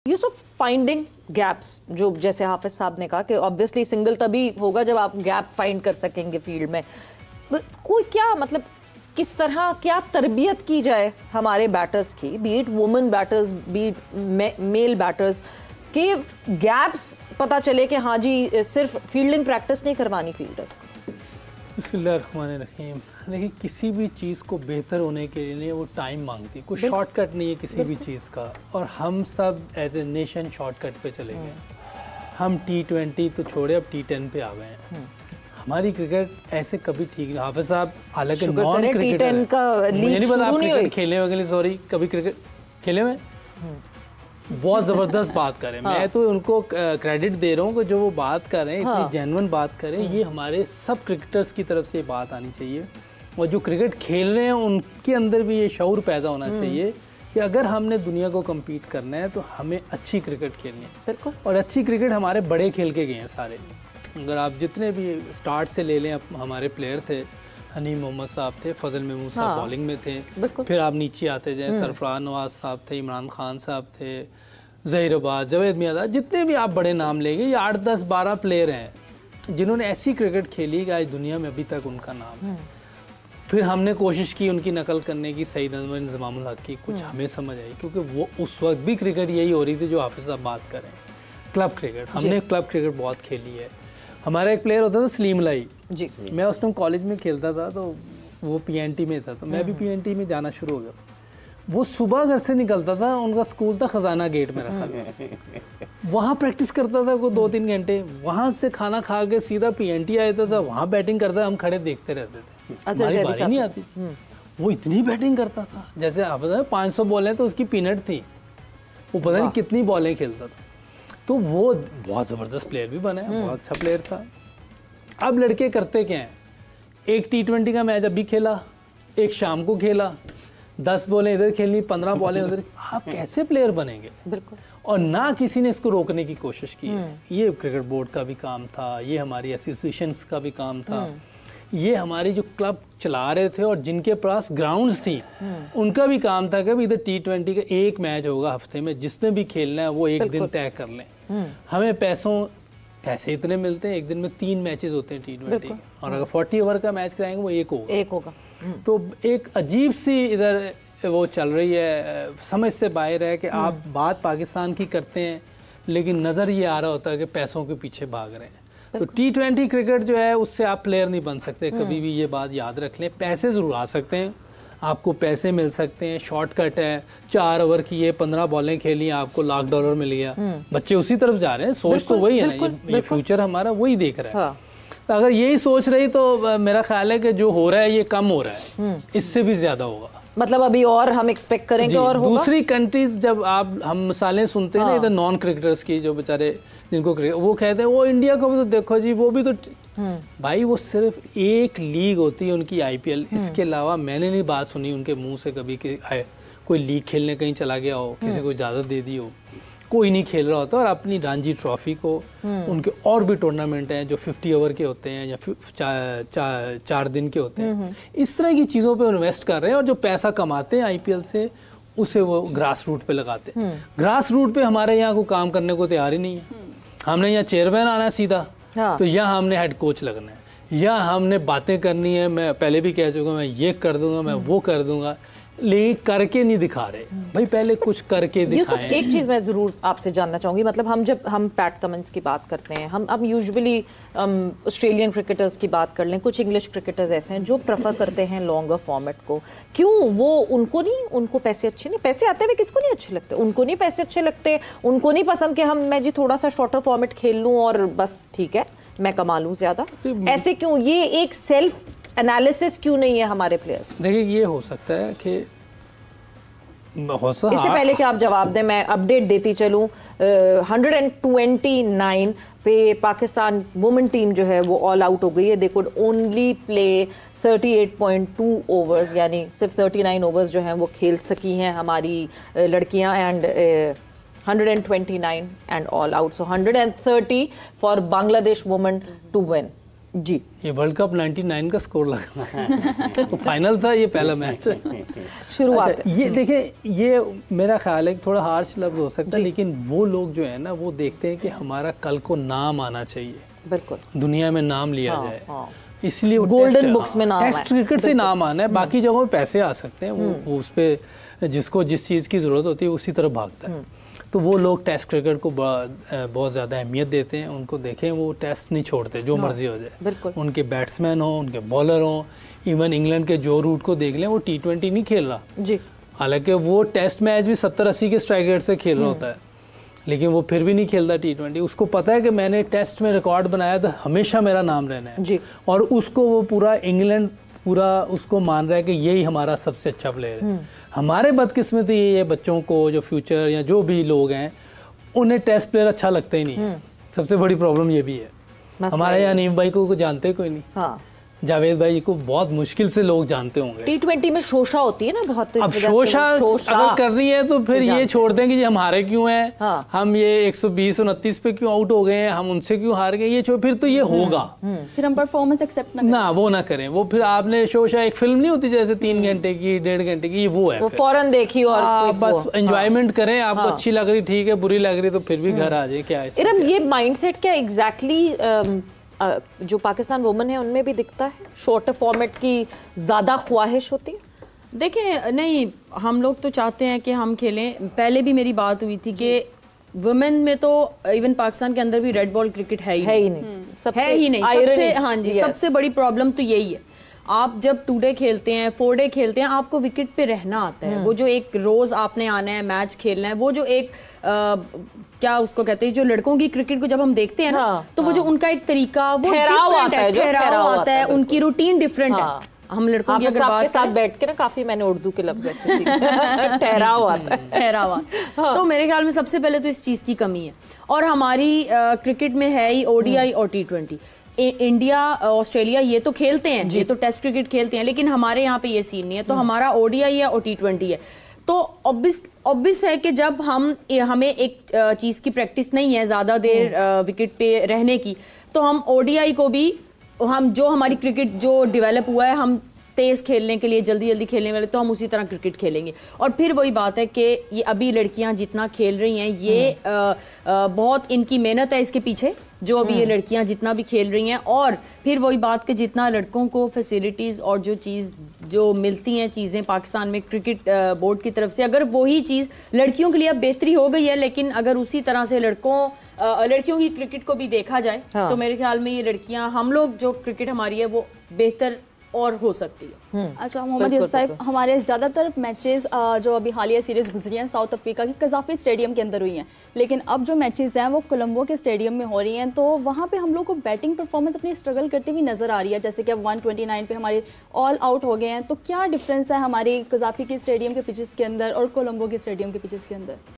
Yusuf, finding gaps, जो जैसे हाफिज साहब ने कहा कि ऑब्वियसली सिंगल तभी होगा जब आप गैप फाइंड कर सकेंगे फील्ड में। कोई क्या मतलब किस तरह क्या तरबियत की जाए हमारे बैटर्स की, be it women batters be it male batters, के गैप्स पता चले कि हाँ जी सिर्फ फील्डिंग प्रैक्टिस नहीं करवानी फील्डर्स को। बिस्मिल्लाहिर्रहमानिर्रहीम। देखिए, किसी भी चीज़ को बेहतर होने के लिए वो टाइम मांगती है, कोई शॉर्टकट नहीं है किसी भी चीज़ का। और हम सब एज ए नेशन शॉर्टकट पे चले गए। हम T20 तो छोड़े, अब T10 पे आ गए हैं। हमारी क्रिकेट ऐसे कभी ठीक नहीं। हाफिज साहब हालांकि नॉन क्रिकेटर, मुझे नहीं पता आप क्रिकेट खेले हुए, सॉरी, कभी क्रिकेट खेले हुए, बहुत ज़बरदस्त बात करें। मैं तो उनको क्रेडिट दे रहा हूँ कि जो वो बात कर रहे हैं, इतनी जेन्युइन बात करें, ये हमारे सब क्रिकेटर्स की तरफ से ये बात आनी चाहिए। और जो क्रिकेट खेल रहे हैं उनके अंदर भी ये शऊर पैदा होना चाहिए कि अगर हमने दुनिया को कम्पीट करना है तो हमें अच्छी क्रिकेट खेलनी है। बिल्कुल। और अच्छी क्रिकेट हमारे बड़े खेल के गए हैं सारे। अगर आप जितने भी स्टार्ट से ले लें, हमारे प्लेयर थे, हनीम मोहम्मद साहब थे, फजल महमूद साहब बॉलिंग में थे, फिर आप नीचे आते जाए, सरफराज नवाज साहब थे, इमरान खान साहब थे, ज़हीर अब्बास, जावेद मियां, जितने भी आप बड़े नाम लेंगे, ये 8, 10, 12 प्लेयर हैं जिन्होंने ऐसी क्रिकेट खेली कि आज दुनिया में अभी तक उनका नाम है। फिर हमने कोशिश की उनकी नकल करने की, सईद अनवर, इंज़मामुल हक की, कुछ हमें समझ आई, क्योंकि वो उस वक्त भी क्रिकेट यही हो रही थी जो हाफिज साहब बात करें, क्लब क्रिकेट। हमने क्लब क्रिकेट बहुत खेली है। हमारा एक प्लेयर होता था सलीम लाई जी, मैं उस टाइम कॉलेज में खेलता था, तो वो PNT में था, तो मैं भी PNT में जाना शुरू हो गया। वो सुबह घर से निकलता था, उनका स्कूल था खजाना गेट में रखा गया, वहाँ प्रैक्टिस करता था को 2-3 घंटे, वहाँ से खाना खा के सीधा PNT आता था, वहाँ बैटिंग करता, हम खड़े देखते रहते थे। हमारी बारी नहीं आती, वो इतनी बैटिंग करता था। जैसे आप 500 बॉलें तो उसकी पीनट थी, वो पता नहीं कितनी बॉलें खेलता था। तो वो बहुत ज़बरदस्त प्लेयर भी बना है, बहुत अच्छा प्लेयर था। अब लड़के करते क्या हैं, एक T20 का मैच अभी खेला, एक शाम को खेला, 10 बॉलें इधर खेलनी, 15 बॉलें उधर। आप कैसे प्लेयर बनेंगे? बिल्कुल। और ना किसी ने इसको रोकने की कोशिश की है। ये क्रिकेट बोर्ड का भी काम था, ये हमारी एसोसिएशंस का भी काम था, ये हमारी जो क्लब चला रहे थे और जिनके पास ग्राउंड्स थी उनका भी काम था कि इधर T20 का एक मैच होगा हफ्ते में, जिसने भी खेलना है वो एक दिन तय कर लें। हमें पैसे इतने मिलते हैं, एक दिन में 3 मैचेस होते हैं T20, और अगर 40 ओवर का मैच कराएंगे वो एक होगा। तो एक अजीब सी इधर वो चल रही है, समझ से बाहर है कि आप बात पाकिस्तान की करते हैं लेकिन नज़र ये आ रहा होता है कि पैसों के पीछे भाग रहे हैं। तो T20 क्रिकेट जो है उससे आप प्लेयर नहीं बन सकते, कभी भी ये बात याद रख लें। पैसे ज़रूर आ सकते हैं, आपको पैसे मिल सकते हैं, शॉर्टकट है, 4 ओवर की ये 15 बॉलें खेली, आपको $1,00,000 मिल गया। बच्चे उसी तरफ जा रहे हैं, सोच तो वही है ना, ये फ्यूचर हमारा वही देख रहा है। तो अगर यही सोच रही तो मेरा ख्याल है कि जो हो रहा है ये कम हो रहा है, इससे भी ज़्यादा होगा। मतलब अभी और हम एक्सपेक्ट करेंगे और होगा। दूसरी कंट्रीज जब हम मिसालें सुनते हैं ना इधर नॉन क्रिकेटर्स की, जो बेचारे जिनको वो कहते हैं वो इंडिया को भी तो देखो जी, वो भी तो भाई वो सिर्फ एक लीग होती है उनकी IPL, इसके अलावा मैंने नहीं बात सुनी उनके मुंह से कभी कि कोई लीग खेलने कहीं चला गया हो, किसी को इजाज़त दे दी हो, कोई नहीं खेल रहा होता। और अपनी रणजी ट्रॉफी को, उनके और भी टूर्नामेंट हैं जो 50 ओवर के होते हैं या 4 दिन के होते हैं, इस तरह की चीज़ों पे इन्वेस्ट कर रहे हैं। और जो पैसा कमाते हैं IPL से उसे वो ग्रास रूट पे लगाते हैं। ग्रास रूट पे हमारे यहाँ को काम करने को तैयार ही नहीं है। हमने यहाँ चेयरमैन आना है सीधा, तो यहाँ हमने हेड कोच लगना है, या हमने बातें करनी है। मैं पहले भी कह चुका, मैं ये कर दूंगा, मैं वो कर दूंगा, लेकिन करके नहीं दिखा रहे भाई। पहले कुछ करके दिखाएं। एक चीज़ मैं ज़रूर आपसे जानना चाहूँगी, मतलब जब हम पैट कमिंस की बात करते हैं, हम यूजुअली ऑस्ट्रेलियन क्रिकेटर्स की बात कर लें, कुछ इंग्लिश क्रिकेटर्स ऐसे हैं जो प्रेफर करते हैं लॉन्गर फॉर्मेट को। क्यों? वो उनको पैसे अच्छे नहीं, पैसे आते हुए किसको नहीं अच्छे लगते, उनको नहीं पैसे अच्छे लगते, उनको नहीं पसंद कि मैं जी थोड़ा सा शॉर्टर फॉर्मेट खेल लूँ और बस ठीक है मैं कमा लूँ ज़्यादा। ऐसे क्यों? ये एक सेल्फ एनालिसिस क्यों नहीं है हमारे प्लेयर्स? देखिए, ये हो सकता है कि इससे पहले कि आप जवाब दें मैं अपडेट देती चलूँ। 129 पे पाकिस्तान वुमेन टीम जो है वो ऑल आउट हो गई है। They could only play 38.2 overs, यानी सिर्फ 39 ओवर्स जो हैं वो खेल सकी हैं हमारी लड़कियां। And 129 and all out, so 130 for Bangladesh women to win. जी। ये वर्ल्ड कप 99 का स्कोर लगा है तो फाइनल था, ये पहला मैच शुरुआत। अच्छा, ये देखिए, ये मेरा ख्याल है कि थोड़ा हार्श लफ्ज हो सकता है, लेकिन वो लोग जो है ना वो देखते हैं कि हमारा कल को नाम आना चाहिए, बिल्कुल दुनिया में नाम लिया जाए, इसलिए गोल्डन बुक्स में नाम, टेस्ट क्रिकेट से नाम आना है। बाकी जगहों पे पैसे आ सकते हैं, वो उस पर जिसको जिस चीज़ की ज़रूरत होती है उसी तरफ भागता है। तो वो लोग टेस्ट क्रिकेट को बहुत ज़्यादा अहमियत देते हैं, उनको देखें, वो टेस्ट नहीं छोड़ते, जो मर्जी हो जाए, उनके बैट्समैन हों, उनके बॉलर हों। इवन इंग्लैंड के जो रूट को देख लें, वो T20 नहीं खेल रहा जी, हालांकि वो टेस्ट मैच भी 70-80 के स्ट्राइक रेट से खेल रहा होता है, लेकिन वो फिर भी नहीं खेलता T20। उसको पता है कि मैंने टेस्ट में रिकॉर्ड बनाया तो हमेशा मेरा नाम रहना है जी, और उसको वो पूरा इंग्लैंड पूरा उसको मान रहा है कि यही हमारा सबसे अच्छा प्लेयर है। हमारे बदकिस्मती ये है, बच्चों को जो फ्यूचर या जो भी लोग हैं उन्हें टेस्ट प्लेयर अच्छा लगता ही नहीं। सबसे बड़ी प्रॉब्लम ये भी है। हमारे यहाँ नीम भाई को जानते कोई नहीं, हाँ। जावेद भाई को बहुत मुश्किल से लोग जानते होंगे। T20 में शोशा होती है ना बहुत, अब शोशा अगर कर रही है तो फिर ये छोड़ दें कि जी हम हारे क्यों हैं, हाँ। हम ये 120-29 पे क्यों आउट हो गए हैं, हम उनसे क्यों हार गए, ये फिर तो ये होगा, फिर हम परफॉर्मेंस एक्सेप्ट ना वो ना करें। वो फिर आपने शोशा एक फिल्म नहीं होती जैसे 3 घंटे की 1.5 घंटे की, वो है, वो फौरन देखी और बस एंजॉयमेंट करें। आपको अच्छी लग रही ठीक है, बुरी लग रही तो फिर भी घर आ जाए। क्या है ये माइंडसेट, क्या एग्जैक्टली जो पाकिस्तान वुमेन है उनमें भी दिखता है? शॉर्टर फॉर्मेट की ज़्यादा ख्वाहिश होती है? देखें, नहीं, हम लोग तो चाहते हैं कि हम खेलें। पहले भी मेरी बात हुई थी कि वुमेन में तो इवन पाकिस्तान के अंदर भी रेड बॉल क्रिकेट है ही नहीं, सबसे हाँ जी, सबसे बड़ी प्रॉब्लम तो यही है। आप जब 2 डे खेलते हैं, 4 डे खेलते हैं, आपको विकेट पे रहना आता है। वो जो एक रोज आपने आना है, मैच खेलना है, वो जो एक क्या उसको कहते हैं, जो लड़कों की क्रिकेट को जब हम देखते हैं ना, तो वो जो उनका एक तरीका, वो ठहराव आता है, उनकी रूटीन डिफरेंट है। हम लड़कों की अगर बात साथ बैठ के ना, काफी मैंने उर्दू के लफ्ज ठहराव आता है, ठहराव। तो मेरे ख्याल में सबसे पहले तो इस चीज की कमी है, और हमारी क्रिकेट में है ही ODI और T20। इंडिया, ऑस्ट्रेलिया ये तो खेलते हैं, ये तो टेस्ट क्रिकेट खेलते हैं, लेकिन हमारे यहाँ पे ये सीन नहीं है। तो हमारा ODI है और T20 है। तो ऑब्वियस है कि जब हमें एक चीज़ की प्रैक्टिस नहीं है ज़्यादा देर विकेट पे रहने की, तो हम ODI को भी, हम जो हमारी क्रिकेट जो डेवलप हुआ है, हम तेज़ खेलने के लिए, जल्दी जल्दी खेलने वाले, तो हम उसी तरह क्रिकेट खेलेंगे। और फिर वही बात है कि ये अभी लड़कियां जितना खेल रही हैं, ये बहुत इनकी मेहनत है इसके पीछे, जो अभी ये लड़कियां जितना भी खेल रही हैं। और फिर वही बात कि जितना लड़कों को फैसिलिटीज़ और जो चीज़ जो मिलती हैं चीज़ें पाकिस्तान में क्रिकेट बोर्ड की तरफ से, अगर वही चीज़ लड़कियों के लिए अब बेहतरी हो गई है, लेकिन अगर उसी तरह से लड़कियों की क्रिकेट को भी देखा जाए, तो मेरे ख्याल में ये लड़कियां, हम लोग जो क्रिकेट हमारी है वो बेहतर और हो सकती है। अच्छा मोहम्मद यूसुफ साहब, हमारे ज़्यादातर मैचेस जो अभी हालिया सीरीज़ गुजरी हैं साउथ अफ्रीका की कज़ाफ़ी स्टेडियम के अंदर हुई हैं, लेकिन अब जो मैचेस हैं वो कोलंबो के स्टेडियम में हो रही हैं। तो वहाँ पे हम लोग को बैटिंग परफॉर्मेंस अपनी स्ट्रगल करती हुई नज़र आ रही है, जैसे कि अब 129 पे हमारे ऑल आउट हो गए हैं। तो क्या डिफरेंस है हमारी कज़ाफ़ी के स्टेडियम के पिचेस के अंदर और कोलंबो के स्टेडियम के पिचेस के अंदर?